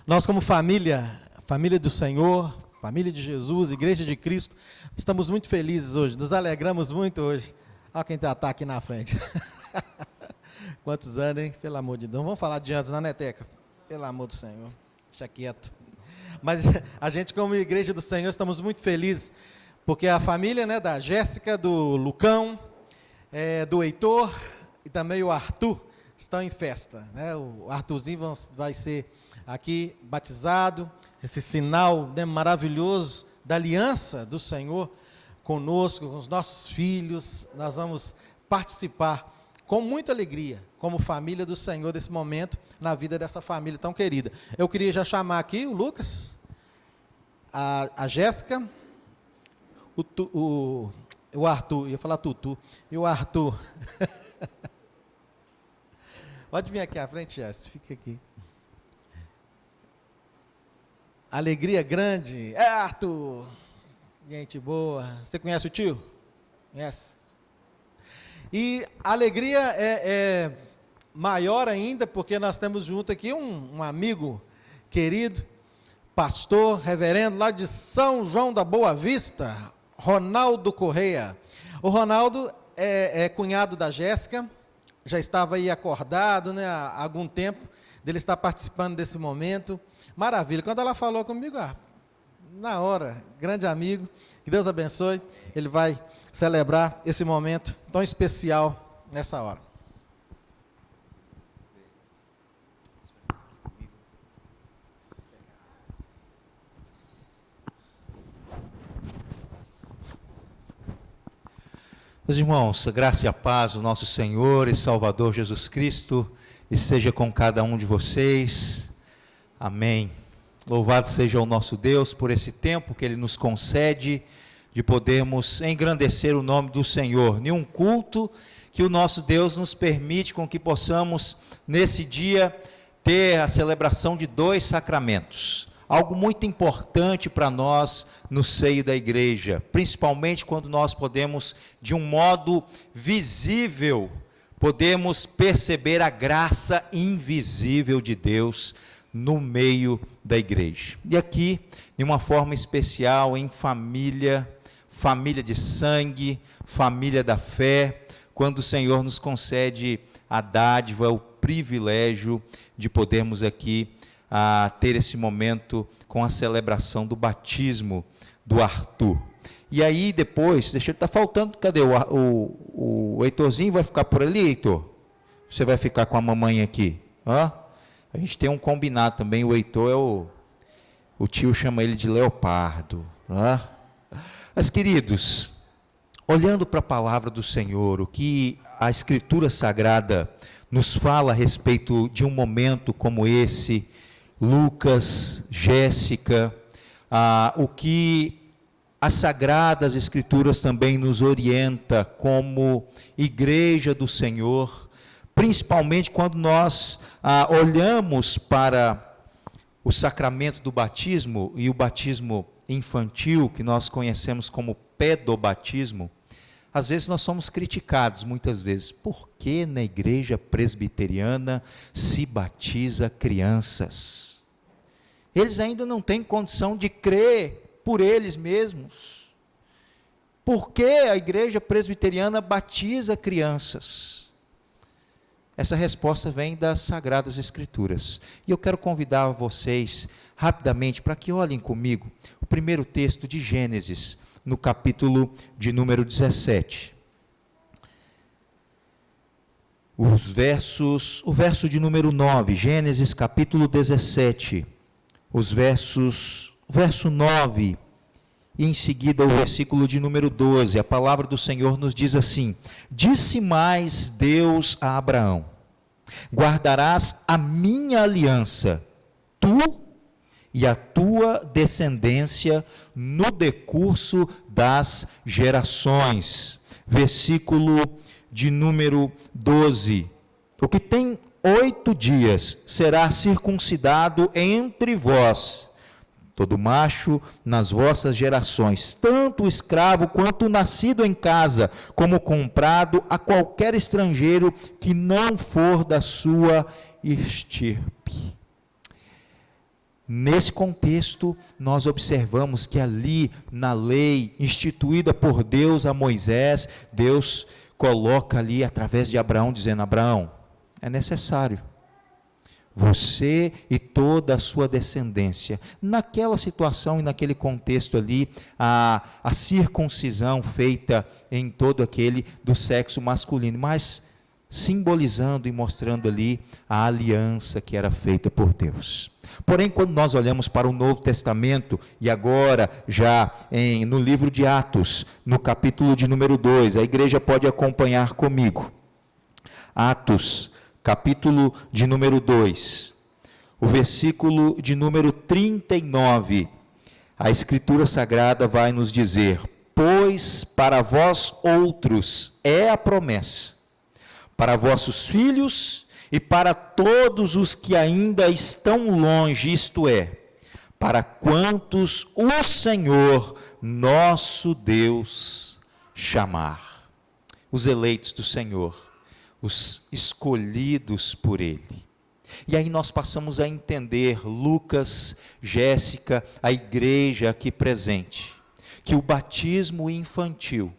Nós, como família, família do Senhor, família de Jesus, Igreja de Cristo, estamos muito felizes hoje, nos alegramos muito hoje. Olha quem está aqui na frente. Quantos anos, hein? Pelo amor de Deus. Não vamos falar de anos, não, né, Teca? Pelo amor do Senhor. Deixa quieto. Mas a gente, como Igreja do Senhor, estamos muito felizes, porque a família, né, da Jéssica, do Lucão, do Heitor e também o Arthur, estão em festa, né? O Arthurzinho vai ser aqui batizado, esse sinal, né, maravilhoso da aliança do Senhor conosco, com os nossos filhos. Nós vamos participar com muita alegria, como família do Senhor, desse momento, na vida dessa família tão querida. Eu queria já chamar aqui o Lucas, a Jéssica, o Arthur, ia falar Tutu, e o Arthur. Pode vir aqui à frente, Jéssica, fica aqui. Alegria grande. Arthur! Gente boa. Você conhece o tio? Conhece? E a alegria é maior ainda, porque nós temos junto aqui um amigo querido, pastor, reverendo, lá de São João da Boa Vista, Ronaldo Correia. O Ronaldo é cunhado da Jéssica, já estava aí acordado, né, há algum tempo, dele estar participando desse momento. Maravilha. Quando ela falou comigo, na hora, grande amigo, que Deus abençoe, ele vai celebrar esse momento tão especial nessa hora. Meus irmãos, a graça e a paz do nosso Senhor e Salvador Jesus Cristo esteja com cada um de vocês. Amém. Louvado seja o nosso Deus por esse tempo que Ele nos concede de podermos engrandecer o nome do Senhor, em um culto que o nosso Deus nos permite com que possamos, nesse dia, ter a celebração de 2 sacramentos. Algo muito importante para nós no seio da igreja, principalmente quando nós podemos, de um modo visível, podemos perceber a graça invisível de Deus no meio da igreja. E aqui, de uma forma especial, em família, família de sangue, família da fé, quando o Senhor nos concede a dádiva, o privilégio de podermos aqui ter esse momento com a celebração do batismo do Arthur. E aí depois, tá faltando, cadê o Heitorzinho? Vai ficar por ali, Heitor? Você vai ficar com a mamãe aqui? A gente tem um combinado também, o Heitor o tio chama ele de Leopardo. Mas queridos, olhando para a palavra do Senhor, o que a Escritura Sagrada nos fala a respeito de um momento como esse, Lucas, Jéssica, o que as Sagradas Escrituras também nos orienta como Igreja do Senhor, principalmente quando nós olhamos para o sacramento do batismo e o batismo infantil, que nós conhecemos como pedobatismo. Às vezes nós somos criticados, muitas vezes, por que na igreja presbiteriana se batiza crianças? Eles ainda não têm condição de crer por eles mesmos. Por que a igreja presbiteriana batiza crianças? Essa resposta vem das Sagradas Escrituras. E eu quero convidar vocês, rapidamente, para que olhem comigo o primeiro texto de Gênesis, no capítulo de número 17. O verso de número 9, Gênesis capítulo 17, o verso 9, e em seguida o versículo de número 12, a palavra do Senhor nos diz assim: disse mais Deus a Abraão: guardarás a minha aliança, tu e a tua descendência no decurso das gerações. Versículo de número 12, o que tem 8 dias será circuncidado entre vós, todo macho nas vossas gerações, tanto o escravo quanto o nascido em casa, como comprado a qualquer estrangeiro que não for da sua estirpe. Nesse contexto, nós observamos que ali, na lei instituída por Deus a Moisés, Deus coloca ali, através de Abraão, dizendo: Abraão, é necessário você e toda a sua descendência. Naquela situação e naquele contexto ali, a circuncisão feita em todo aquele do sexo masculino, mas simbolizando e mostrando ali a aliança que era feita por Deus. Porém, quando nós olhamos para o Novo Testamento, e agora já no livro de Atos, no capítulo de número 2, a igreja pode acompanhar comigo. Atos, capítulo de número 2, o versículo de número 39, a Escritura Sagrada vai nos dizer: pois para vós outros é a promessa, para vossos filhos e para todos os que ainda estão longe, isto é, para quantos o Senhor nosso Deus chamar. Os eleitos do Senhor, os escolhidos por Ele. E aí nós passamos a entender, Lucas, Jéssica, a igreja aqui presente, que o batismo infantil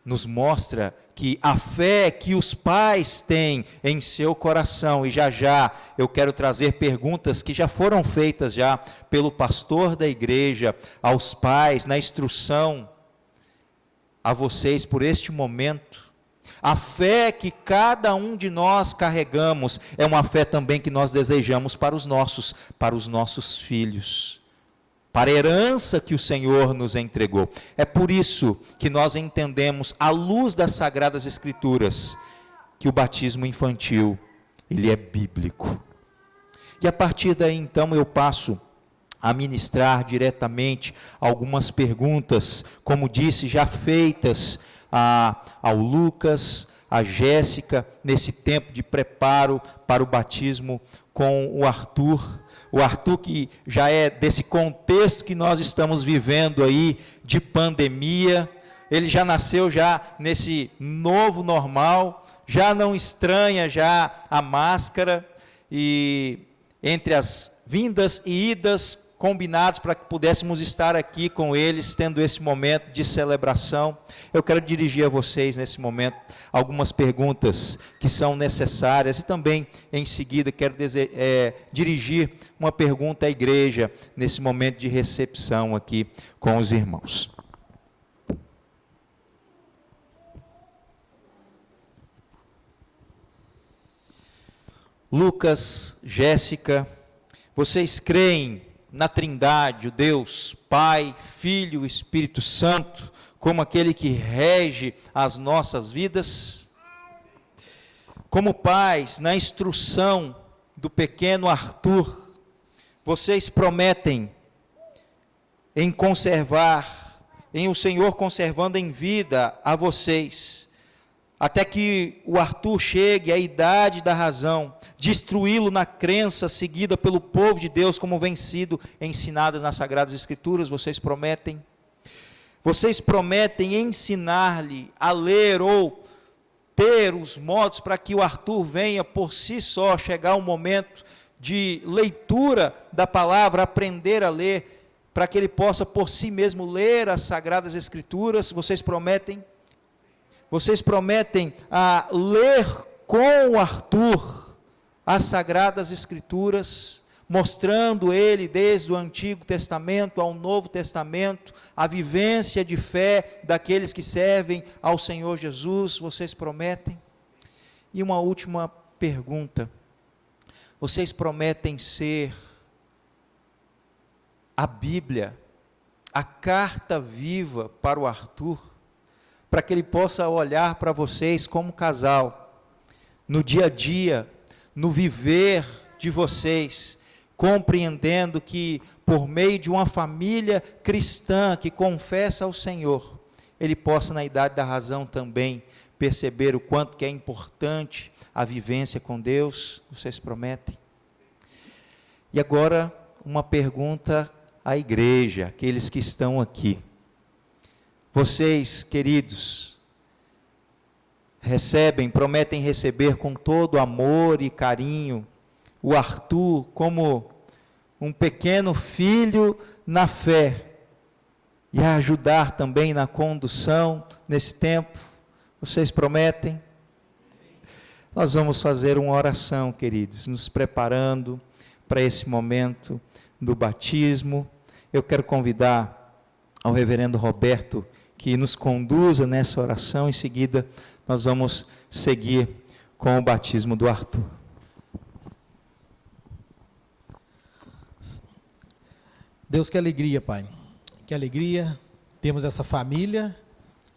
nos mostra que a fé que os pais têm em seu coração, e já eu quero trazer perguntas que já foram feitas já pelo pastor da igreja aos pais, na instrução a vocês por este momento. A fé que cada um de nós carregamos é uma fé também que nós desejamos para os nossos filhos, para a herança que o Senhor nos entregou. É por isso que nós entendemos, à luz das Sagradas Escrituras, que o batismo infantil, ele é bíblico. E a partir daí, então, eu passo a ministrar diretamente algumas perguntas, como disse, já feitas ao Lucas, a Jéssica, nesse tempo de preparo para o batismo com o Arthur. O Arthur, que já é desse contexto que nós estamos vivendo aí, de pandemia, ele já nasceu já nesse novo normal, já não estranha já a máscara, e entre as vindas e idas, combinados para que pudéssemos estar aqui com eles, tendo esse momento de celebração, eu quero dirigir a vocês nesse momento algumas perguntas que são necessárias, e também em seguida quero dirigir uma pergunta à igreja, nesse momento de recepção aqui com os irmãos. Lucas, Jéssica, vocês creem na Trindade, o Deus Pai, Filho e Espírito Santo, como aquele que rege as nossas vidas? Como pais, na instrução do pequeno Arthur, vocês prometem em conservar, em o Senhor conservando em vida a vocês, até que o Arthur chegue à idade da razão, destruí-lo na crença seguida pelo povo de Deus, como vem sido ensinada nas Sagradas Escrituras? Vocês prometem? Vocês prometem ensinar-lhe a ler ou ter os modos para que o Arthur venha por si só, chegar um momento de leitura da palavra, aprender a ler, para que ele possa por si mesmo ler as Sagradas Escrituras? Vocês prometem? Vocês prometem a ler com o Arthur as Sagradas Escrituras, mostrando ele desde o Antigo Testamento ao Novo Testamento, a vivência de fé daqueles que servem ao Senhor Jesus? Vocês prometem? E uma última pergunta: vocês prometem ser a Bíblia, a carta viva para o Arthur, para que ele possa olhar para vocês como casal, no dia a dia, no viver de vocês, compreendendo que por meio de uma família cristã que confessa ao Senhor, ele possa na idade da razão também perceber o quanto que é importante a vivência com Deus? Vocês prometem? E agora uma pergunta à igreja, aqueles que estão aqui. Vocês, queridos, prometem receber com todo amor e carinho o Arthur como um pequeno filho na fé, e a ajudar também na condução nesse tempo. Vocês prometem? Nós vamos fazer uma oração, queridos, nos preparando para esse momento do batismo. Eu quero convidar ao reverendo Roberto que nos conduza nessa oração. Em seguida, nós vamos seguir com o batismo do Arthur. Deus, que alegria, Pai. Que alegria. Temos essa família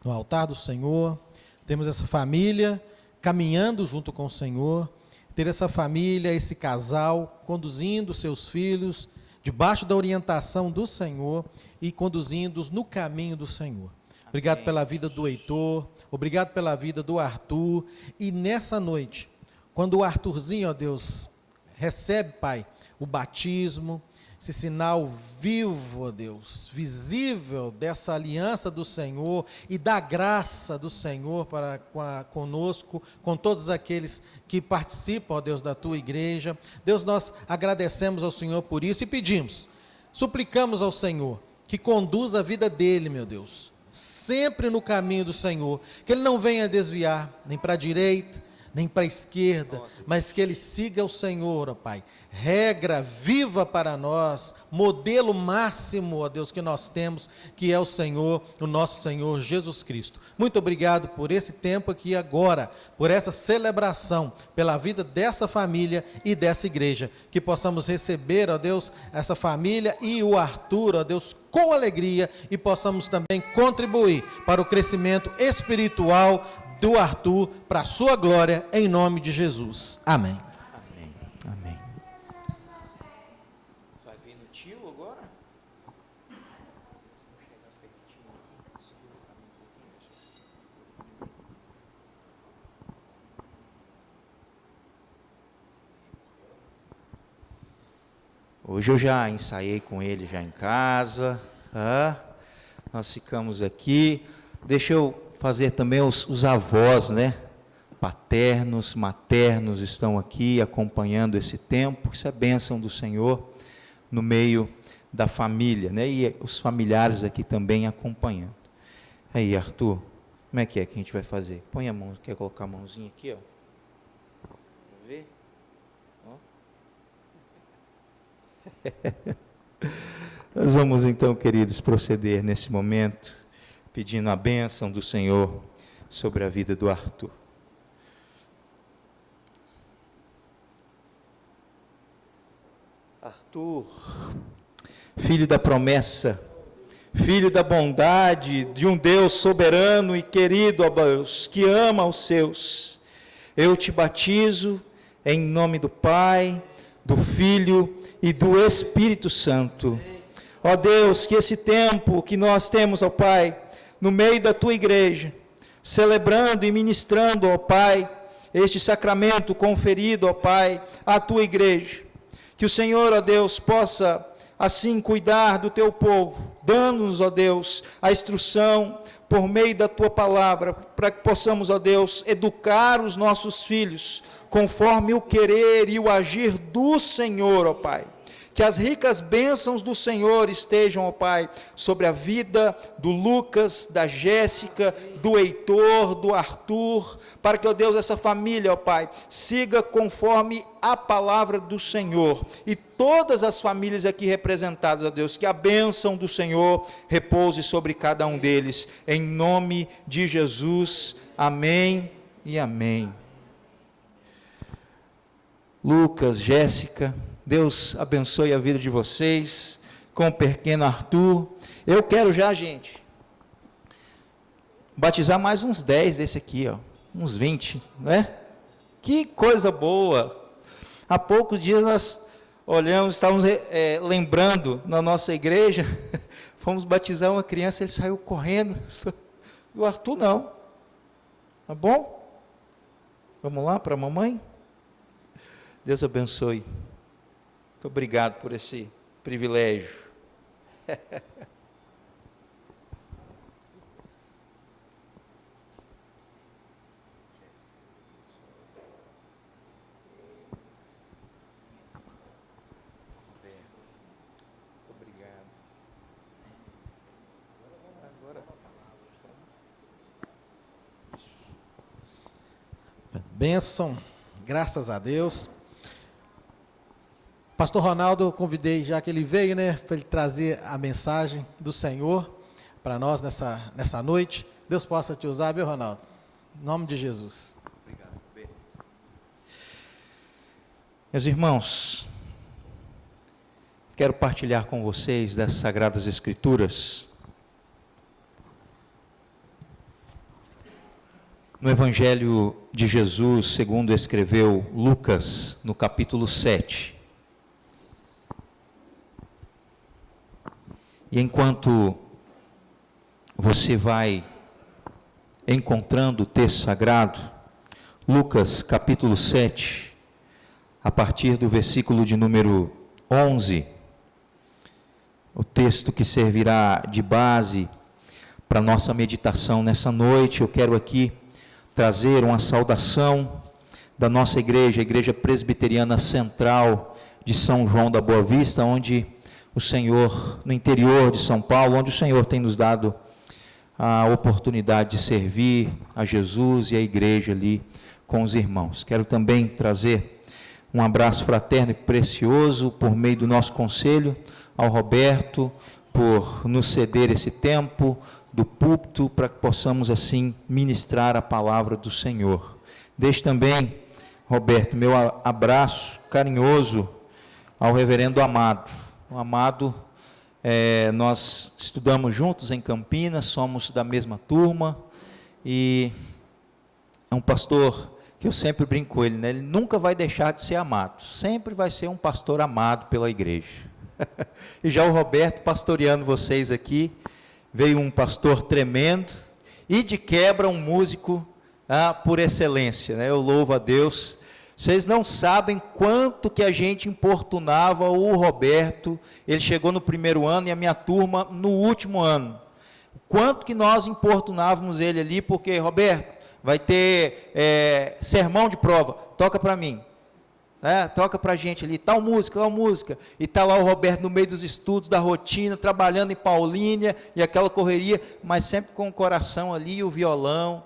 no altar do Senhor. Temos essa família caminhando junto com o Senhor. Ter essa família, esse casal, conduzindo seus filhos debaixo da orientação do Senhor e conduzindo-os no caminho do Senhor. Obrigado pela vida do Heitor, obrigado pela vida do Arthur. E nessa noite, quando o Arthurzinho, ó Deus, recebe, Pai, o batismo, esse sinal vivo, ó Deus, visível dessa aliança do Senhor e da graça do Senhor para conosco, com todos aqueles que participam, ó Deus, da Tua igreja. Deus, nós agradecemos ao Senhor por isso e pedimos, suplicamos ao Senhor que conduza a vida dele, meu Deus, sempre no caminho do Senhor, que ele não venha desviar, nem para a direita, nem para a esquerda, mas que ele siga o Senhor, ó Pai, regra viva para nós, modelo máximo, ó Deus, que nós temos, que é o Senhor, o nosso Senhor Jesus Cristo. Muito obrigado por esse tempo aqui agora, por essa celebração, pela vida dessa família e dessa igreja, que possamos receber, ó Deus, essa família e o Arthur, ó Deus, com alegria, e possamos também contribuir para o crescimento espiritual do Arthur, para a sua glória, em nome de Jesus. Amém. Amém. Amém. Vai vir no tio agora? Hoje eu já ensaiei com ele já em casa. Nós ficamos aqui. Deixa eu fazer também os avós, né? Paternos, maternos estão aqui acompanhando esse tempo. Isso é bênção do Senhor no meio da família, né? E os familiares aqui também acompanhando. Aí, Arthur, como é que a gente vai fazer? Põe a mão, quer colocar a mãozinha aqui, ó? Vamos ver? Ó. Nós vamos então, queridos, proceder nesse momento, pedindo a bênção do Senhor sobre a vida do Arthur. Arthur, filho da promessa, filho da bondade de um Deus soberano e querido, ó Deus, que ama os seus, eu te batizo em nome do Pai, do Filho e do Espírito Santo. Ó Deus, que esse tempo que nós temos, ó Pai, no meio da tua igreja, celebrando e ministrando, ó Pai, este sacramento conferido, ó Pai, à tua igreja, que o Senhor, ó Deus, possa assim cuidar do teu povo, dando-nos, ó Deus, a instrução por meio da tua palavra, para que possamos, ó Deus, educar os nossos filhos, conforme o querer e o agir do Senhor, ó Pai. Que as ricas bênçãos do Senhor estejam, ó Pai, sobre a vida do Lucas, da Jéssica, do Heitor, do Arthur, para que, ó Deus, essa família, ó Pai, siga conforme a palavra do Senhor. E todas as famílias aqui representadas, ó Deus, que a bênção do Senhor repouse sobre cada um deles. Em nome de Jesus, amém e amém. Lucas, Jéssica, Deus abençoe a vida de vocês, com o pequeno Arthur. Eu quero já, gente, batizar mais uns 10 desse aqui, ó, uns 20, né? Que coisa boa! Há poucos dias nós olhamos, estávamos lembrando na nossa igreja, fomos batizar uma criança, ele saiu correndo, e o Arthur não. Tá bom? Vamos lá para a mamãe? Deus abençoe. Muito obrigado por esse privilégio. Bênção, graças a Deus. Pastor Ronaldo, eu convidei, já que ele veio, né, para ele trazer a mensagem do Senhor para nós nessa noite. Deus possa te usar, viu, Ronaldo? Em nome de Jesus. Obrigado. Meus irmãos, quero partilhar com vocês das Sagradas Escrituras. No Evangelho de Jesus, segundo escreveu Lucas, no capítulo 7. E enquanto você vai encontrando o texto sagrado, Lucas capítulo 7, a partir do versículo de número 11, o texto que servirá de base para nossa meditação nessa noite, eu quero aqui trazer uma saudação da nossa igreja, a Igreja Presbiteriana Central de São João da Boa Vista, onde o Senhor, no interior de São Paulo, onde o Senhor tem nos dado a oportunidade de servir a Jesus e a igreja ali com os irmãos. Quero também trazer um abraço fraterno e precioso por meio do nosso conselho ao Roberto, por nos ceder esse tempo do púlpito para que possamos assim ministrar a palavra do Senhor. Deixe também, Roberto, meu abraço carinhoso ao reverendo Amado. O Amado, nós estudamos juntos em Campinas, somos da mesma turma, e é um pastor que eu sempre brinco com ele, né? Ele nunca vai deixar de ser amado, sempre vai ser um pastor amado pela igreja. E já o Roberto pastoreando vocês aqui, veio um pastor tremendo, e de quebra um músico por excelência, né? Eu louvo a Deus. Vocês não sabem quanto que a gente importunava o Roberto. Ele chegou no primeiro ano e a minha turma no último ano. Quanto que nós importunávamos ele ali, porque, Roberto, vai ter sermão de prova, toca para mim, toca para a gente ali, tal música, e está lá o Roberto no meio dos estudos, da rotina, trabalhando em Paulínia, e aquela correria, mas sempre com o coração ali, e o violão,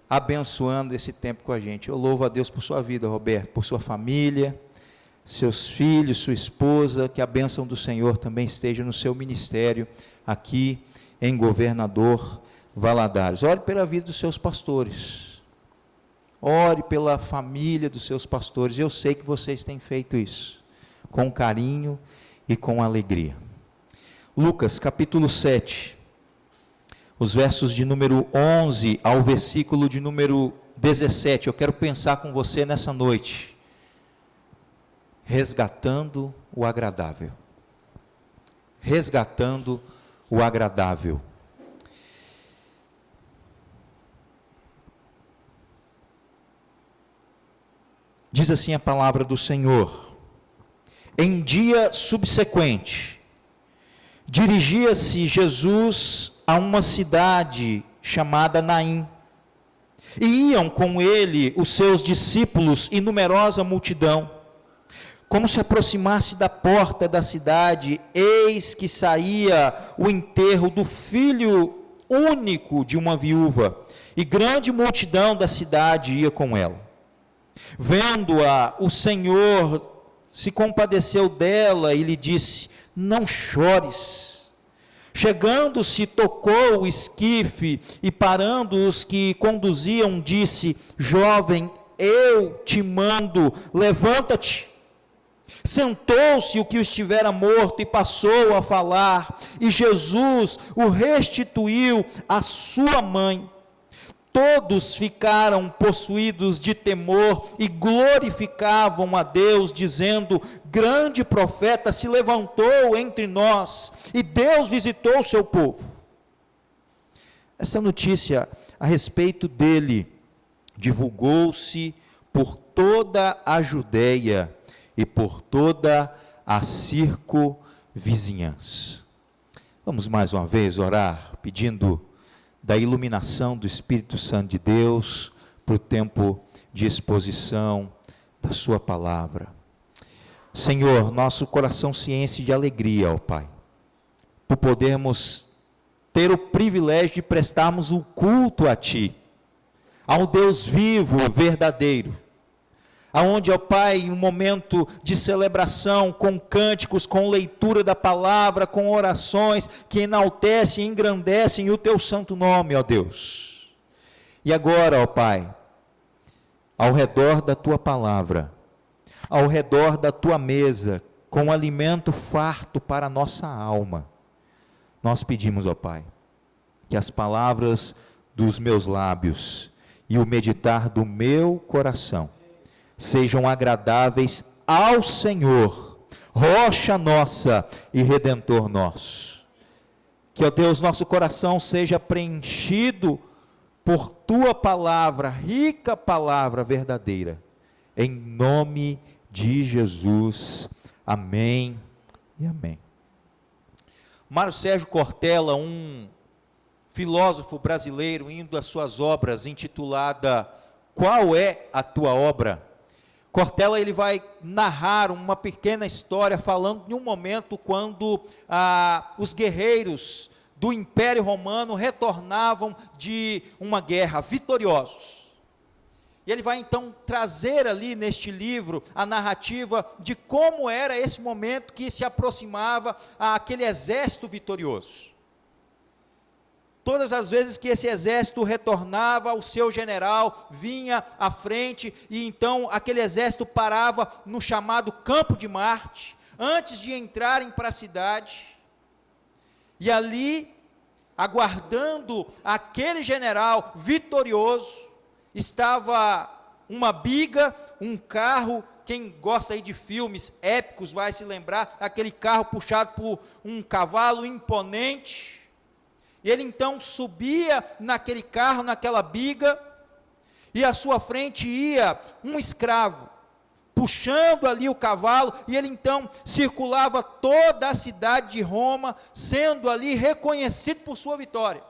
abençoando esse tempo com a gente. Eu louvo a Deus por sua vida, Roberto, por sua família, seus filhos, sua esposa, que a bênção do Senhor também esteja no seu ministério, aqui em Governador Valadares. Ore pela vida dos seus pastores, ore pela família dos seus pastores. Eu sei que vocês têm feito isso, com carinho e com alegria. Lucas capítulo 7, os versos de número 11 ao versículo de número 17, eu quero pensar com você nessa noite, resgatando o agradável, resgatando o agradável. Diz assim a palavra do Senhor: em dia subsequente, dirigia-se Jesus a uma cidade chamada Naim, e iam com ele os seus discípulos e numerosa multidão. Como se aproximasse da porta da cidade, eis que saía o enterro do filho único de uma viúva, e grande multidão da cidade ia com ela. Vendo-a, o Senhor se compadeceu dela e lhe disse: não chores. Chegando-se, tocou o esquife e parando os que conduziam, disse: jovem, eu te mando, levanta-te. Sentou-se o que estivera morto e passou a falar, e Jesus o restituiu à sua mãe. Todos ficaram possuídos de temor e glorificavam a Deus, dizendo: grande profeta se levantou entre nós, e Deus visitou o seu povo. Essa notícia a respeito dele divulgou-se por toda a Judeia e por toda a circunvizinhança. Vamos mais uma vez orar, pedindo da iluminação do Espírito Santo de Deus para o tempo de exposição da sua palavra. Senhor, nosso coração se enche de alegria, ó Pai, por podermos ter o privilégio de prestarmos o culto a Ti, ao Deus vivo, verdadeiro. Aonde, ó Pai, em um momento de celebração, com cânticos, com leitura da palavra, com orações que enaltecem e engrandecem o Teu santo nome, ó Deus. E agora, ó Pai, ao redor da Tua palavra, ao redor da Tua mesa, com alimento farto para a nossa alma, nós pedimos, ó Pai, que as palavras dos meus lábios e o meditar do meu coração sejam agradáveis ao Senhor, rocha nossa e redentor nosso. Que, ó Deus, nosso coração seja preenchido por Tua palavra, rica palavra verdadeira, em nome de Jesus, amém e amém. Mário Sérgio Cortella, um filósofo brasileiro, indo às suas obras, intitulada Qual é a Tua Obra? Cortella, ele vai narrar uma pequena história, falando de um momento quando os guerreiros do Império Romano retornavam de uma guerra vitoriosos. E ele vai então trazer ali neste livro a narrativa de como era esse momento que se aproximava aquele exército vitorioso. Todas as vezes que esse exército retornava, o seu general vinha à frente, e então aquele exército parava no chamado Campo de Marte, antes de entrarem para a cidade, e ali, aguardando aquele general vitorioso, estava uma biga, um carro. Quem gosta aí de filmes épicos vai se lembrar, aquele carro puxado por um cavalo imponente. E ele então subia naquele carro, naquela biga, e à sua frente ia um escravo, puxando ali o cavalo, e ele então circulava toda a cidade de Roma, sendo ali reconhecido por sua vitória,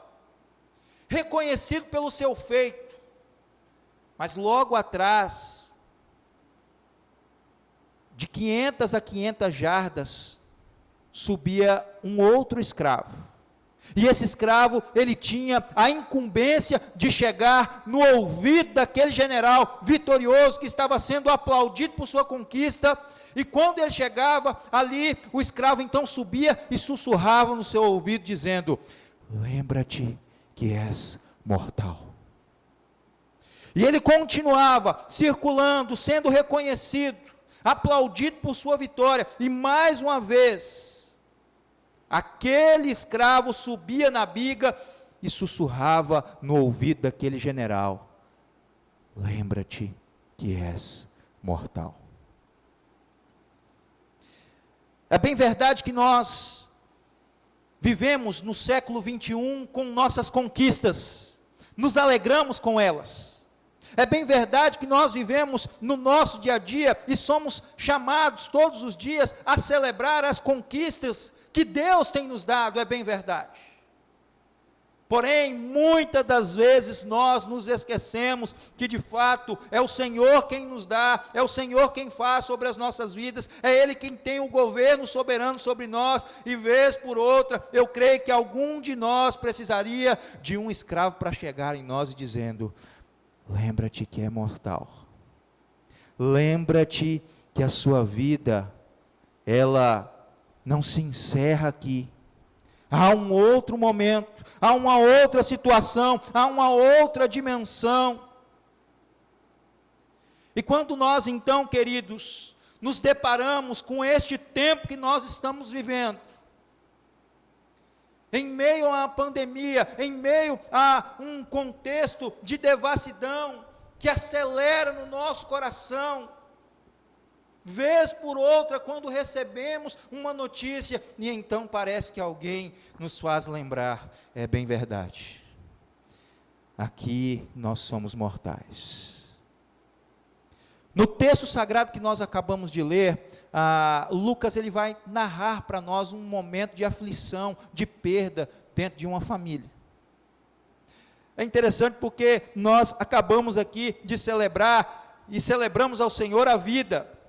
reconhecido pelo seu feito. Mas logo atrás, de 500 a 500 jardas, subia um outro escravo. E esse escravo, ele tinha a incumbência de chegar no ouvido daquele general vitorioso que estava sendo aplaudido por sua conquista, e quando ele chegava ali, o escravo então subia e sussurrava no seu ouvido dizendo: lembra-te que és mortal. E ele continuava circulando, sendo reconhecido, aplaudido por sua vitória, e mais uma vez aquele escravo subia na biga e sussurrava no ouvido daquele general: lembra-te que és mortal. É bem verdade que nós vivemos no século 21 com nossas conquistas, nos alegramos com elas. É bem verdade que nós vivemos no nosso dia a dia e somos chamados todos os dias a celebrar as conquistas que Deus tem nos dado, é bem verdade. Porém, muitas das vezes nós nos esquecemos que de fato é o Senhor quem nos dá, é o Senhor quem faz sobre as nossas vidas, é Ele quem tem o governo soberano sobre nós, e vez por outra, eu creio que algum de nós precisaria de um escravo para chegar em nós e dizendo: lembra-te que é mortal, lembra-te que a sua vida, ela não se encerra aqui, há um outro momento, há uma outra situação, há uma outra dimensão. E quando nós então, queridos, nos deparamos com este tempo que nós estamos vivendo, em meio a uma pandemia, em meio a um contexto de devassidão, que acelera no nosso coração, vez por outra, quando recebemos uma notícia, e então parece que alguém nos faz lembrar: é bem verdade, aqui nós somos mortais. No texto sagrado que nós acabamos de ler, Lucas ele vai narrar para nós um momento de aflição, de perda dentro de uma família. É interessante porque nós acabamos aqui de celebrar, e celebramos ao Senhor a vida,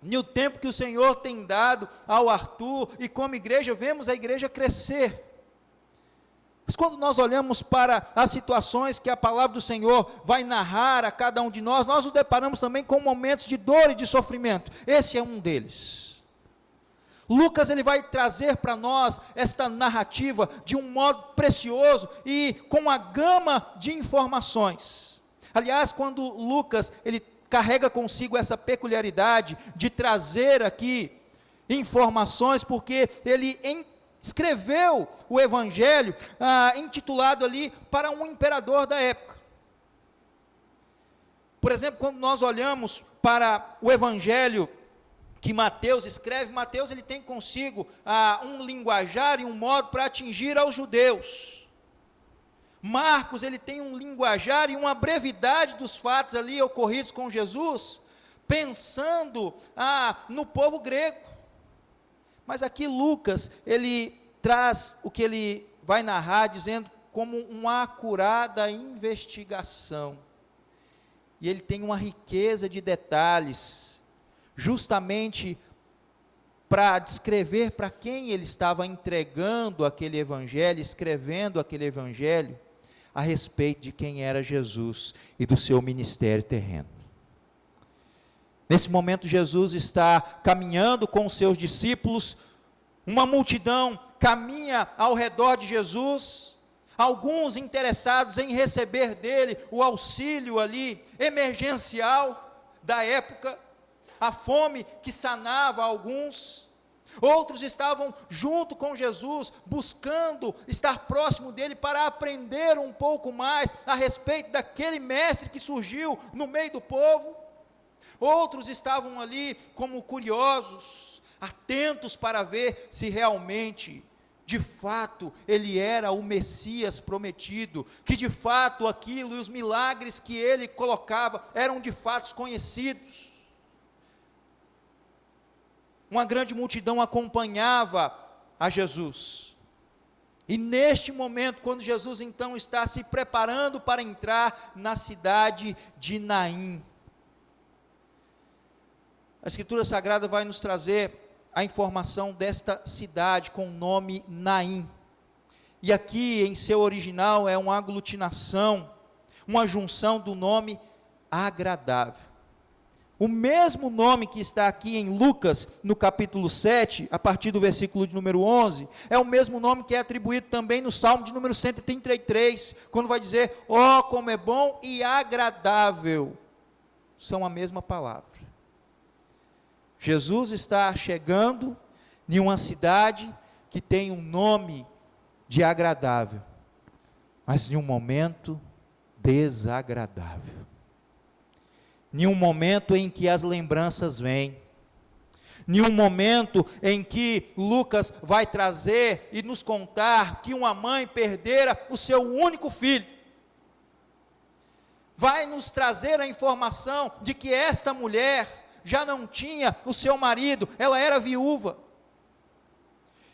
e o tempo que o Senhor tem dado ao Arthur, e como igreja, vemos a igreja crescer. Mas quando nós olhamos para as situações que a palavra do Senhor vai narrar a cada um de nós, nós nos deparamos também com momentos de dor e de sofrimento. Esse é um deles. Lucas ele vai trazer para nós esta narrativa de um modo precioso e com uma gama de informações. Aliás, quando Lucas ele carrega consigo essa peculiaridade de trazer aqui informações, porque ele escreveu o evangelho intitulado ali para um imperador da época. Por exemplo, quando nós olhamos para o evangelho que Mateus escreve, Mateus ele tem consigo um linguajar e um modo para atingir aos judeus. Marcos ele tem um linguajar e uma brevidade dos fatos ali ocorridos com Jesus, pensando no povo grego. Mas aqui Lucas, ele traz o que ele vai narrar, dizendo como uma acurada investigação. E ele tem uma riqueza de detalhes, justamente para descrever para quem ele estava entregando aquele evangelho, escrevendo aquele evangelho, a respeito de quem era Jesus e do seu ministério terreno. Nesse momento Jesus está caminhando com os seus discípulos, uma multidão caminha ao redor de Jesus, alguns interessados em receber dele o auxílio ali, emergencial da época, a fome que sanava alguns, outros estavam junto com Jesus, buscando estar próximo dele para aprender um pouco mais a respeito daquele mestre que surgiu no meio do povo. Outros estavam ali como curiosos, atentos para ver se realmente, de fato, ele era o Messias prometido, que de fato aquilo e os milagres que ele colocava eram de fato conhecidos. Uma grande multidão acompanhava a Jesus. E neste momento, quando Jesus então está se preparando para entrar na cidade de Naim, a Escritura Sagrada vai nos trazer a informação desta cidade com o nome Naim. E aqui em seu original é uma aglutinação, uma junção do nome agradável. O mesmo nome que está aqui em Lucas, no capítulo 7, a partir do versículo de número 11, é o mesmo nome que é atribuído também no Salmo de número 133, quando vai dizer, ó, como é bom e agradável, são a mesma palavra. Jesus está chegando em uma cidade que tem um nome de agradável, mas em um momento desagradável. Em um momento em que as lembranças vêm, em um momento em que Lucas vai trazer e nos contar que uma mãe perdera o seu único filho, vai nos trazer a informação de que esta mulher já não tinha o seu marido, ela era viúva,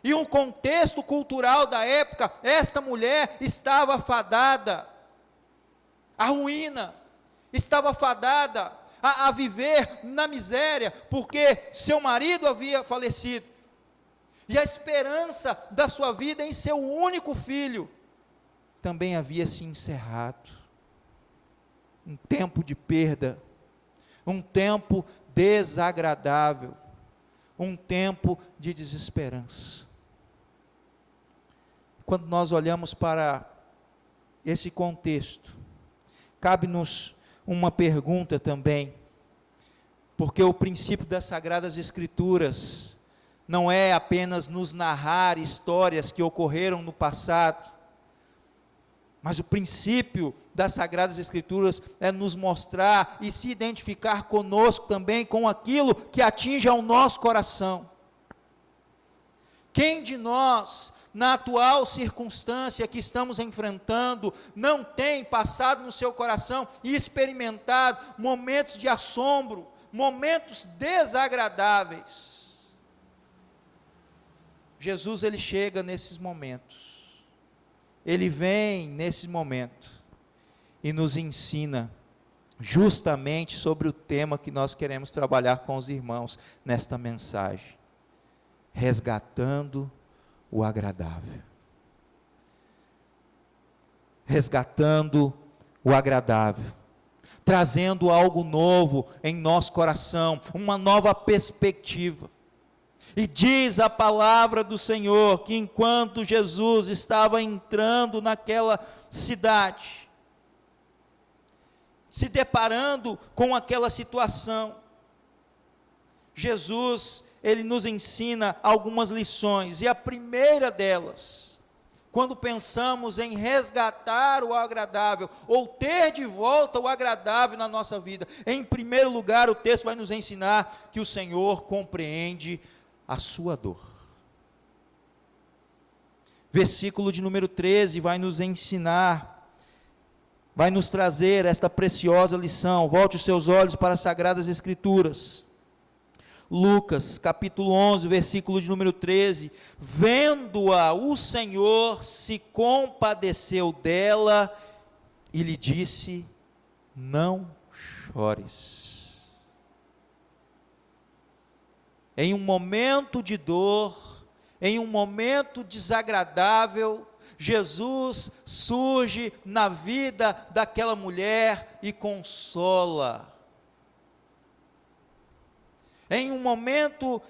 e um contexto cultural da época, esta mulher estava fadada à ruína, estava fadada a viver na miséria, porque seu marido havia falecido, e a esperança da sua vida em seu único filho, também havia se encerrado. Um tempo de perda, um tempo desagradável, um tempo de desesperança. Quando nós olhamos para esse contexto, cabe-nos uma pergunta também, porque o princípio das Sagradas Escrituras não é apenas nos narrar histórias que ocorreram no passado, mas o princípio das Sagradas Escrituras é nos mostrar e se identificar conosco também com aquilo que atinge ao nosso coração. Quem de nós, na atual circunstância que estamos enfrentando, não tem passado no seu coração e experimentado momentos de assombro, momentos desagradáveis? Jesus, ele chega nesses momentos, ele vem nesse momento e nos ensina justamente sobre o tema que nós queremos trabalhar com os irmãos nesta mensagem: resgatando o agradável. resgatando o agradável, trazendo algo novo em nosso coração, uma nova perspectiva. E diz a palavra do Senhor que enquanto Jesus estava entrando naquela cidade, se deparando com aquela situação, Jesus, ele nos ensina algumas lições, e a primeira delas, quando pensamos em resgatar o agradável, ou ter de volta o agradável na nossa vida, em primeiro lugar o texto vai nos ensinar que o Senhor compreende a sua dor. Versículo de número 13 vai nos ensinar, vai nos trazer esta preciosa lição. Volte os seus olhos para as Sagradas Escrituras. Lucas, capítulo 11, versículo de número 13, vendo-a, o Senhor se compadeceu dela e lhe disse, não chores. Em um momento de dor, em um momento desagradável, Jesus surge na vida daquela mulher e consola. Em um momento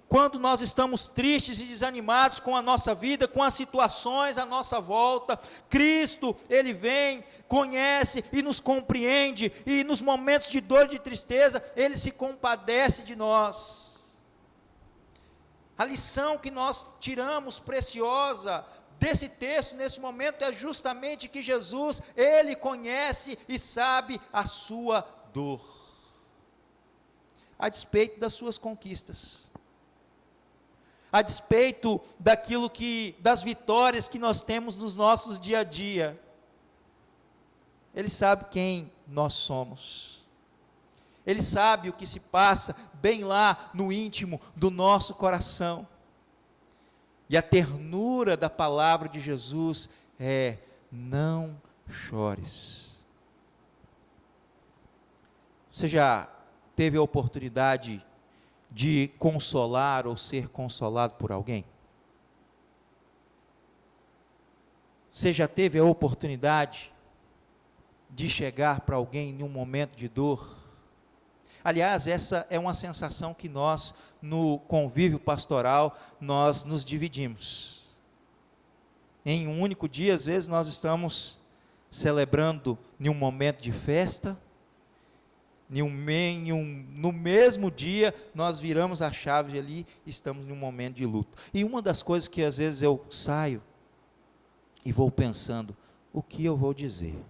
quando nós estamos tristes e desanimados com a nossa vida, com as situações à nossa volta, Cristo, Ele vem, conhece e nos compreende, e nos momentos de dor e de tristeza, Ele se compadece de nós. A lição que nós tiramos preciosa desse texto, nesse momento, é justamente que Jesus, Ele conhece e sabe a sua dor, a despeito das suas conquistas, a despeito das vitórias que nós temos nos nossos dia a dia. Ele sabe quem nós somos, Ele sabe o que se passa bem lá no íntimo do nosso coração, e a ternura da palavra de Jesus é, não chores. Você já teve a oportunidade de consolar ou ser consolado por alguém? Você já teve a oportunidade de chegar para alguém em um momento de dor? Aliás, essa é uma sensação que nós, no convívio pastoral, nós nos dividimos. Em um único dia, às vezes, nós estamos celebrando em um momento de festa, no mesmo dia, nós viramos a chave ali, estamos em um momento de luto. E uma das coisas que às vezes eu saio e vou pensando, o que eu vou dizer?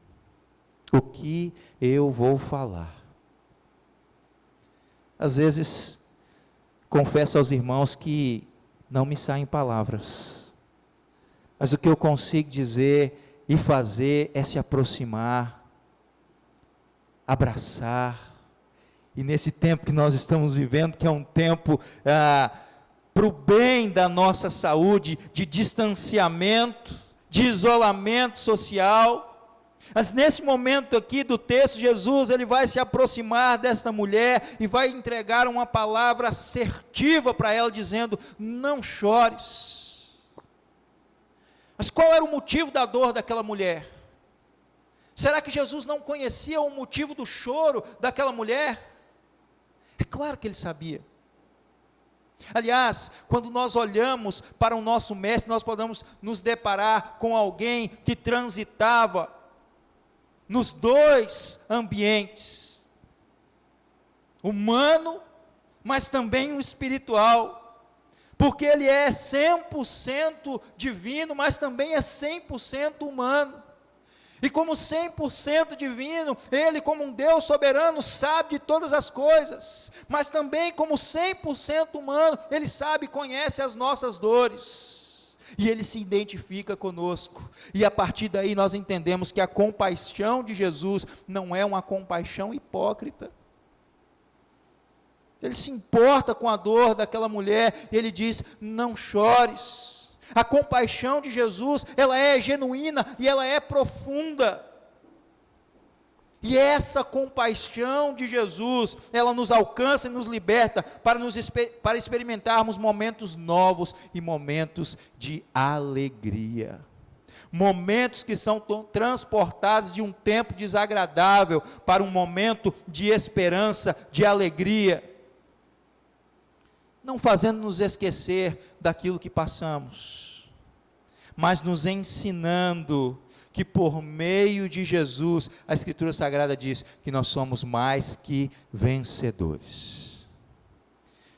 O que eu vou falar? Às vezes, confesso aos irmãos que não me saem palavras, mas o que eu consigo dizer e fazer é se aproximar, abraçar, e nesse tempo que nós estamos vivendo, que é um tempo para o bem da nossa saúde, de distanciamento, de isolamento social, mas nesse momento aqui do texto, Jesus, ele vai se aproximar desta mulher, e vai entregar uma palavra assertiva para ela, dizendo, não chores. Mas qual era o motivo da dor daquela mulher? Será que Jesus não conhecia o motivo do choro daquela mulher? É claro que ele sabia. Aliás, quando nós olhamos para o nosso mestre, nós podemos nos deparar com alguém que transitava nos dois ambientes, humano, mas também o espiritual, porque ele é 100% divino, mas também é 100% humano. E como 100% divino, Ele como um Deus soberano sabe de todas as coisas, mas também como 100% humano, Ele sabe e conhece as nossas dores, e Ele se identifica conosco, e a partir daí nós entendemos que a compaixão de Jesus não é uma compaixão hipócrita. Ele se importa com a dor daquela mulher, e Ele diz, não chores. A compaixão de Jesus, ela é genuína e ela é profunda. E essa compaixão de Jesus, ela nos alcança e nos liberta para experimentarmos momentos novos e momentos de alegria. Momentos que são transportados de um tempo desagradável para um momento de esperança, de alegria, não fazendo nos esquecer daquilo que passamos, mas nos ensinando que por meio de Jesus, a Escritura Sagrada diz que nós somos mais que vencedores.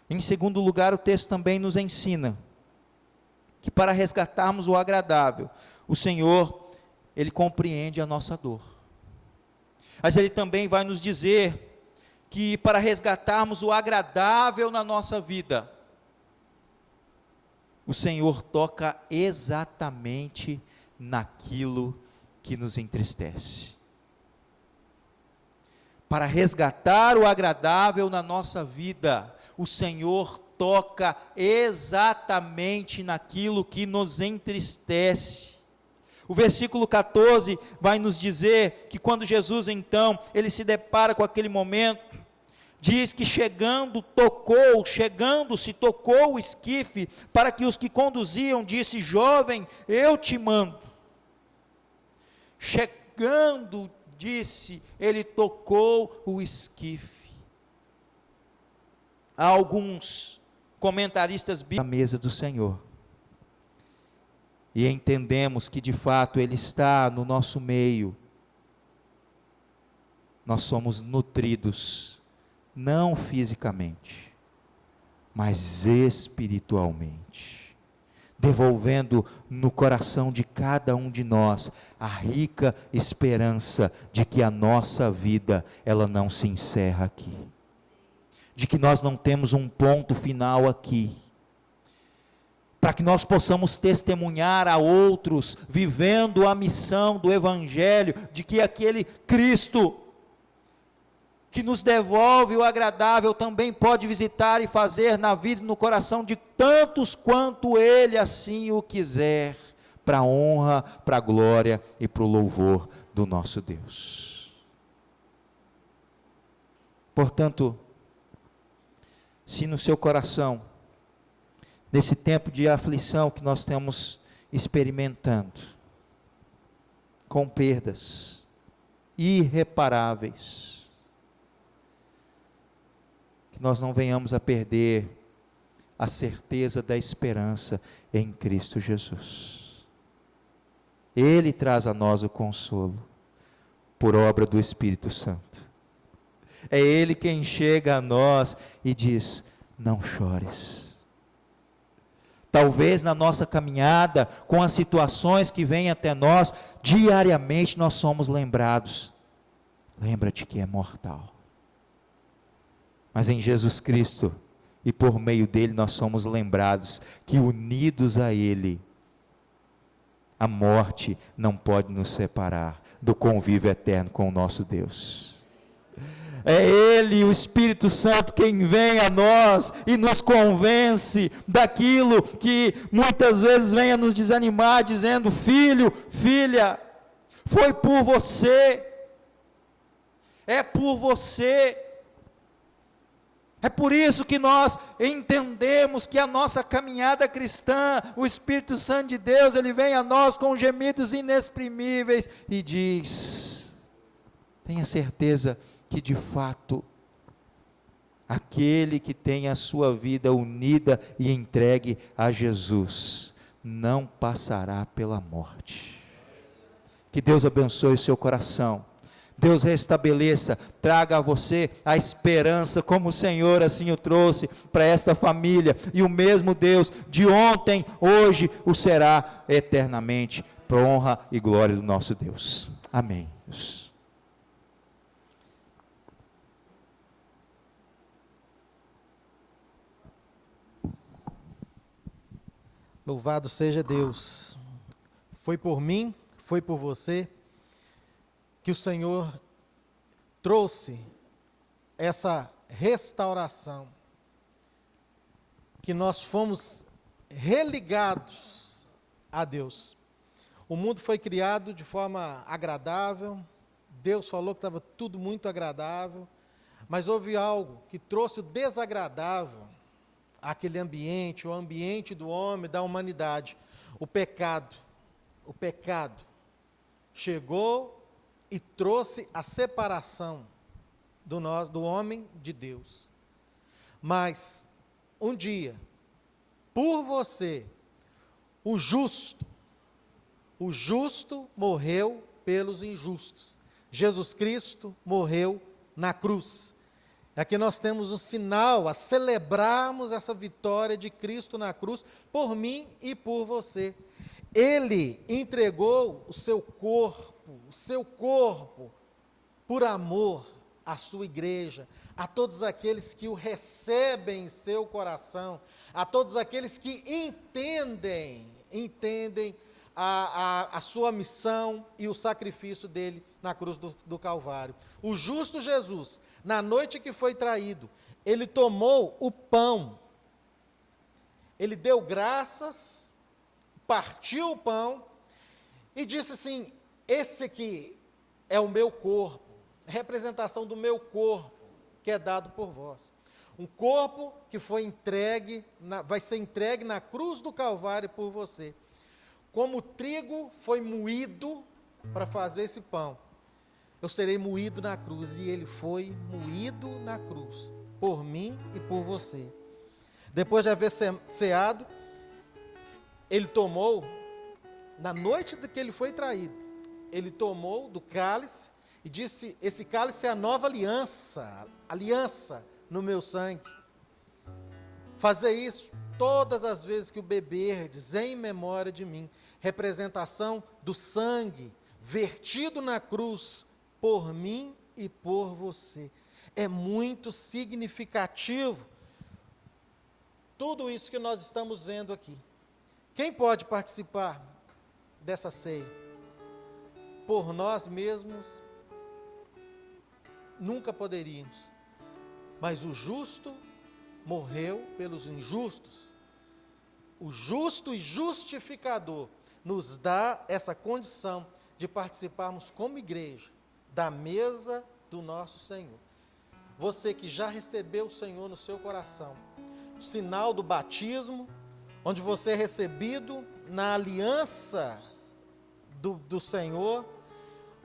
Em segundo lugar, o texto também nos ensina que para resgatarmos o agradável, o Senhor, Ele compreende a nossa dor. Mas Ele também vai nos dizer que para resgatarmos o agradável na nossa vida, o Senhor toca exatamente naquilo que nos entristece. Para resgatar o agradável na nossa vida, o Senhor toca exatamente naquilo que nos entristece. O versículo 14 vai nos dizer que quando Jesus então, ele se depara com aquele momento, diz que chegando-se tocou o esquife, para que os que conduziam, disse: jovem, eu te mando. Chegando, disse, ele tocou o esquife. Há alguns comentaristas bíblicos na mesa do Senhor, e entendemos que de fato Ele está no nosso meio. Nós somos nutridos, não fisicamente, mas espiritualmente, devolvendo no coração de cada um de nós a rica esperança de que a nossa vida, ela não se encerra aqui, de que nós não temos um ponto final aqui, para que nós possamos testemunhar a outros, vivendo a missão do Evangelho, de que aquele Cristo, que nos devolve o agradável, também pode visitar e fazer na vida e no coração de tantos quanto Ele assim o quiser, para a honra, para a glória e para o louvor do nosso Deus. Portanto, se no seu coração, nesse tempo de aflição que nós estamos experimentando, com perdas irreparáveis, que nós não venhamos a perder a certeza da esperança em Cristo Jesus. Ele traz a nós o consolo, por obra do Espírito Santo. É Ele quem chega a nós e diz: não chores. Talvez na nossa caminhada, com as situações que vêm até nós, diariamente nós somos lembrados: lembra-te que é mortal. Mas em Jesus Cristo, e por meio dele, nós somos lembrados que unidos a Ele, a morte não pode nos separar do convívio eterno com o nosso Deus. É Ele, o Espírito Santo, quem vem a nós e nos convence daquilo que muitas vezes vem a nos desanimar, dizendo: filho, filha, foi por você, é por você. É por isso que nós entendemos que a nossa caminhada cristã, o Espírito Santo de Deus, ele vem a nós com gemidos inexprimíveis e diz: tenha certeza que de fato, aquele que tem a sua vida unida e entregue a Jesus, não passará pela morte. Que Deus abençoe o seu coração. Deus restabeleça, traga a você a esperança, como o Senhor assim o trouxe para esta família, e o mesmo Deus de ontem, hoje, o será eternamente, para honra e glória do nosso Deus. Amém. Louvado seja Deus. Foi por mim, foi por você, que o Senhor trouxe essa restauração, que nós fomos religados a Deus. O mundo foi criado de forma agradável, Deus falou que estava tudo muito agradável, mas houve algo que trouxe o desagradável àquele ambiente, o ambiente do homem, da humanidade, o pecado. o pecado, chegou e trouxe a separação do homem de Deus. Mas, um dia, por você, o justo morreu pelos injustos. Jesus Cristo morreu na cruz. Aqui nós temos um sinal a celebrarmos essa vitória de Cristo na cruz, por mim e por você. Ele entregou o seu corpo, por amor à sua igreja, a todos aqueles que o recebem em seu coração, a todos aqueles que entendem a sua missão e o sacrifício dele na cruz do Calvário. O justo Jesus, na noite que foi traído, ele tomou o pão, ele deu graças, partiu o pão e disse assim: esse aqui é o meu corpo, representação do meu corpo, que é dado por vós. Um corpo que foi entregue, vai ser entregue na cruz do Calvário por você. Como o trigo foi moído para fazer esse pão, eu serei moído na cruz, e ele foi moído na cruz, por mim e por você. Depois de haver ceado, ele tomou, na noite que ele foi traído, ele tomou do cálice e disse: esse cálice é a nova aliança no meu sangue. Fazer isso todas as vezes que o beberdes, em memória de mim. Representação do sangue vertido na cruz por mim e por você. É muito significativo tudo isso que nós estamos vendo aqui. Quem pode participar dessa ceia? Por nós mesmos, nunca poderíamos. Mas o justo morreu pelos injustos. O justo e justificador nos dá essa condição de participarmos como igreja da mesa do nosso Senhor. Você que já recebeu o Senhor no seu coração, o sinal do batismo, onde você é recebido na aliança do Senhor,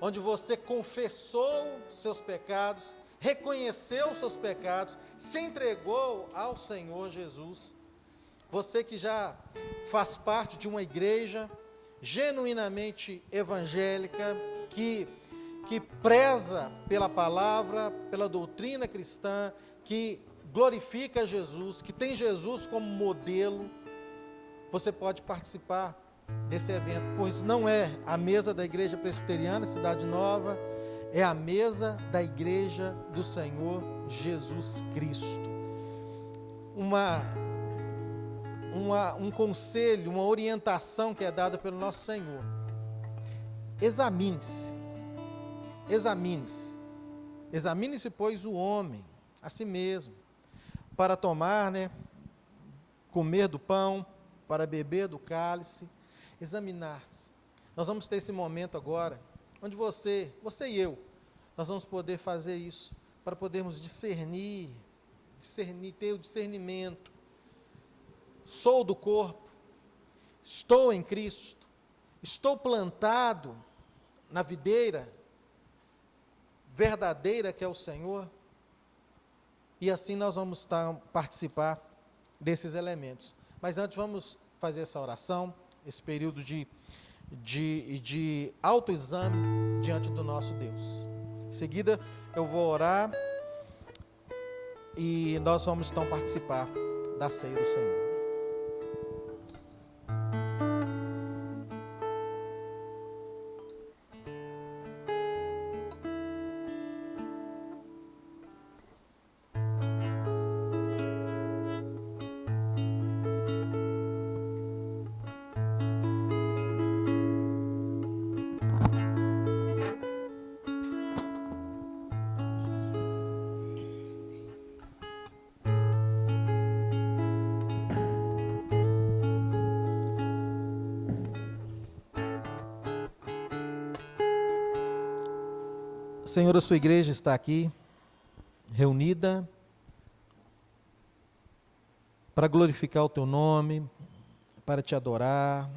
onde você confessou seus pecados, reconheceu os seus pecados, se entregou ao Senhor Jesus. Você que já faz parte de uma igreja genuinamente evangélica, que preza pela palavra, pela doutrina cristã, que glorifica Jesus, que tem Jesus como modelo, você pode participar desse evento, pois não é a mesa da Igreja Presbiteriana Cidade Nova, é a mesa da Igreja do Senhor Jesus Cristo. Um conselho, uma orientação que é dada pelo nosso Senhor: examine-se, pois, o homem a si mesmo, para tomar, comer do pão, para beber do cálice. Examinar-se. Nós vamos ter esse momento agora, onde você e eu, nós vamos poder fazer isso, para podermos discernir, ter o discernimento. Sou do corpo, estou em Cristo, estou plantado na videira verdadeira que é o Senhor, e assim nós vamos participar desses elementos. Mas antes vamos fazer essa oração, esse período de autoexame diante do nosso Deus. Em seguida eu vou orar e nós vamos então participar da ceia do Senhor. Senhor, a sua igreja está aqui, reunida, para glorificar o teu nome, para te adorar,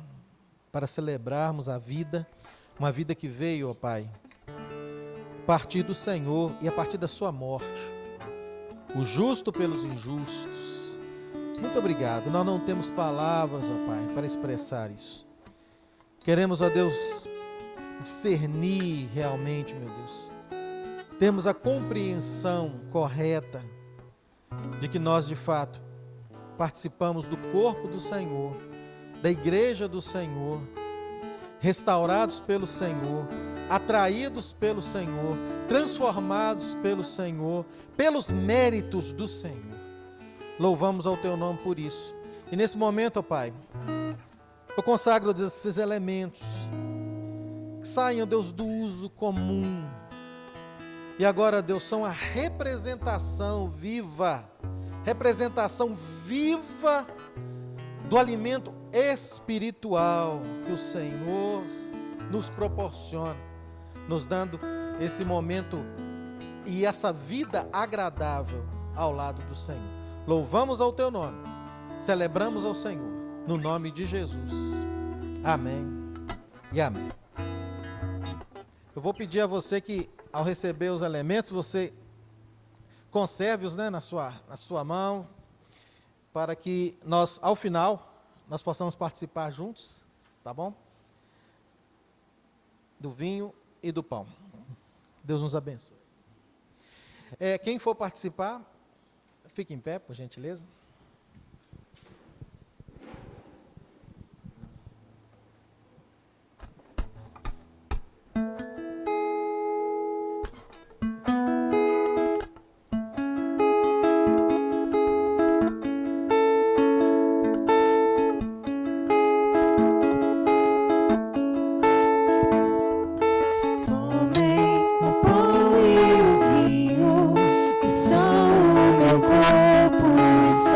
para celebrarmos a vida, uma vida que veio, ó Pai, a partir do Senhor e a partir da sua morte, o justo pelos injustos. Muito obrigado. Nós não temos palavras, ó Pai, para expressar isso. Queremos, ó Deus, discernir realmente, meu Deus. Temos a compreensão correta de que nós, de fato, participamos do corpo do Senhor, da igreja do Senhor, restaurados pelo Senhor, atraídos pelo Senhor, transformados pelo Senhor, pelos méritos do Senhor. Louvamos ao Teu nome por isso. E nesse momento, ó Pai, eu consagro, Deus, esses elementos que saem, ó Deus, do uso comum. E agora, Deus, são a representação viva do alimento espiritual que o Senhor nos proporciona, nos dando esse momento e essa vida agradável ao lado do Senhor. Louvamos ao Teu nome, celebramos ao Senhor, no nome de Jesus. Amém e amém. Eu vou pedir a você que, ao receber os elementos, você conserve-os, né, na sua mão, para que nós, ao final, nós possamos participar juntos, tá bom? Do vinho e do pão. Deus nos abençoe. Quem for participar, fique em pé, por gentileza. Corpo e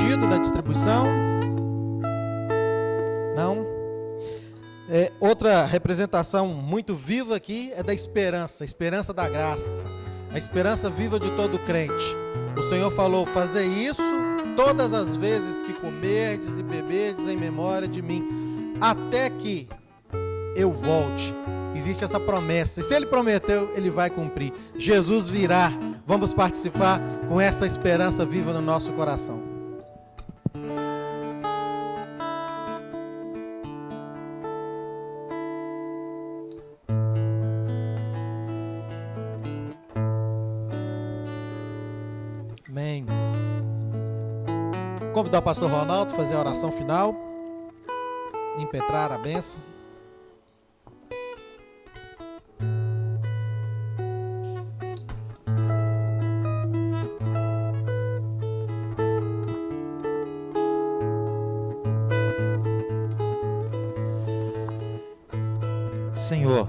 pedido na distribuição? Não? Outra representação muito viva aqui é da esperança, a esperança da graça, a esperança viva de todo crente. O Senhor falou: fazer isso todas as vezes que comerdes e beberdes em memória de mim, até que eu volte. Existe essa promessa, e se Ele prometeu, Ele vai cumprir. Jesus virá. Vamos participar com essa esperança viva no nosso coração. Amém. Vou convidar o pastor Ronaldo a fazer a oração final, impetrar a bênção. Senhor,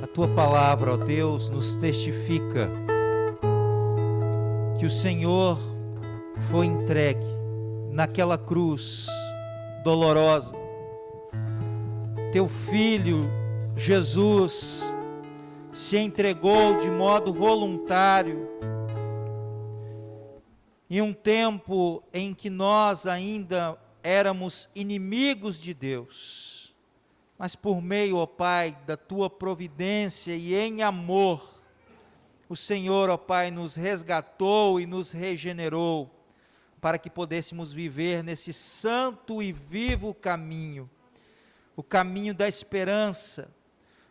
a Tua palavra, ó Deus, nos testifica que o Senhor foi entregue naquela cruz dolorosa. Teu Filho, Jesus, se entregou de modo voluntário em um tempo em que nós ainda éramos inimigos de Deus. Mas por meio, ó Pai, da Tua providência e em amor, o Senhor, ó Pai, nos resgatou e nos regenerou, para que pudéssemos viver nesse santo e vivo caminho, o caminho da esperança,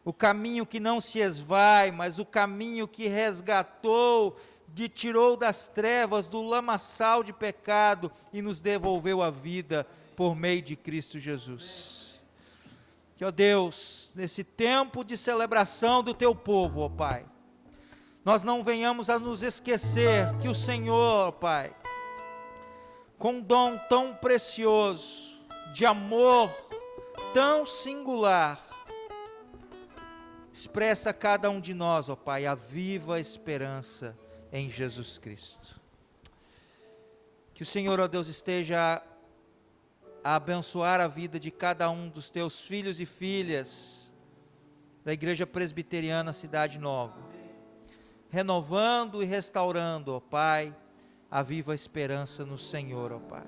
o caminho que não se esvai, mas o caminho que resgatou, que tirou das trevas, do lamaçal de pecado e nos devolveu a vida por meio de Cristo Jesus. Que, ó Deus, nesse tempo de celebração do Teu povo, ó Pai, nós não venhamos a nos esquecer que o Senhor, ó Pai, com um dom tão precioso, de amor tão singular, expressa a cada um de nós, ó Pai, a viva esperança em Jesus Cristo. Que o Senhor, ó Deus, esteja a abençoar a vida de cada um dos Teus filhos e filhas da Igreja Presbiteriana Cidade Nova, renovando e restaurando, ó Pai, a viva esperança no Senhor, ó Pai.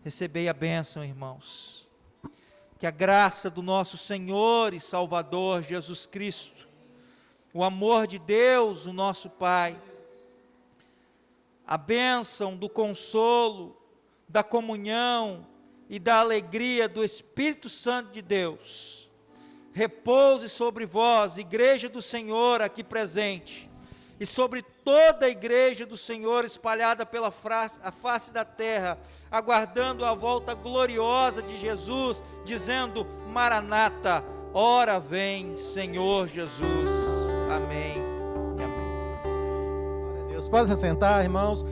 Recebei a bênção, irmãos. Que a graça do nosso Senhor e Salvador Jesus Cristo, o amor de Deus, o nosso Pai, a bênção do consolo, da comunhão e da alegria do Espírito Santo de Deus, repouse sobre vós, Igreja do Senhor aqui presente, e sobre toda a Igreja do Senhor espalhada pela face da terra, aguardando a volta gloriosa de Jesus, dizendo: Maranata, ora vem, Senhor Jesus. Amém e amém. Glória a Deus. Pode se sentar, irmãos.